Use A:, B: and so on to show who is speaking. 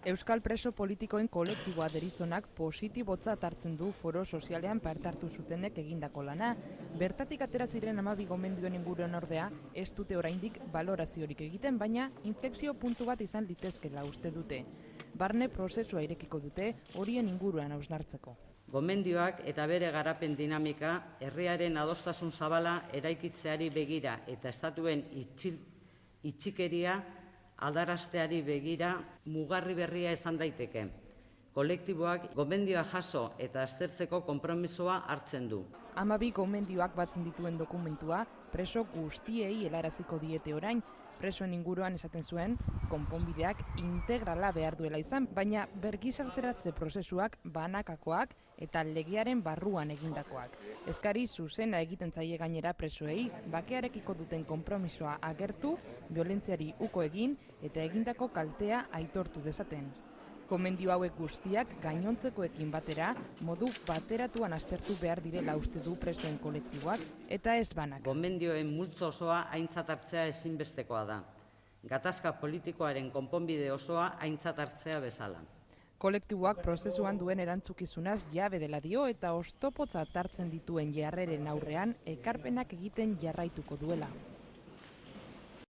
A: Euskal preso politikoen kolektiboa deritzonak positibotzat hartzen du foro sozialean parte hartu zutenek egindako lana. Bertatik atera ziren 12 gomendioen inguruan ordea, ez dute oraindik baloraziorik egiten, baina inflexio puntu bat izan litezkela uste dute. Barne prozesua irekiko dute horien inguruan hausnartzeko.
B: Gomendioak eta bere garapen dinamika herriaren adostasun zabala eraikitzeari begira eta estatuen itxikeria aldarazteari begira mugarri berria izan daiteke. Kolektiboak gomendioa jaso eta aztertzeko konpromisoa hartzen du.
A: 12 gomendioak batzen dituen dokumentua preso guztiei helaraziko diete orain. Presoen inguruan esaten zuen, konponbideak integrala behar duela izan, baina bergizarteratze prozesuak banakakoak eta legearen barruan egindakoak. Eskari zuzena egiten zaie gainera presoei, bakearekiko duten konpromisoa agertu, biolentziari uko egin eta egindako kaltea aitortu dezaten. Gomendio hauek guztiak gainontzekoekin batera, modu bateratuan aztertu behar direla uste du presoen kolektiboak eta ez banak.
B: Gomendioen multzo osoa aintzat hartzea ezinbestekoa da. Gatazka politikoaren konponbide osoa aintzat hartzea bezala.
A: Kolektiboak prozesuan duen erantzukizunaz jabe dela dio eta oztopotzat hartzen dituen jarreren aurrean ekarpenak egiten jarraituko duela.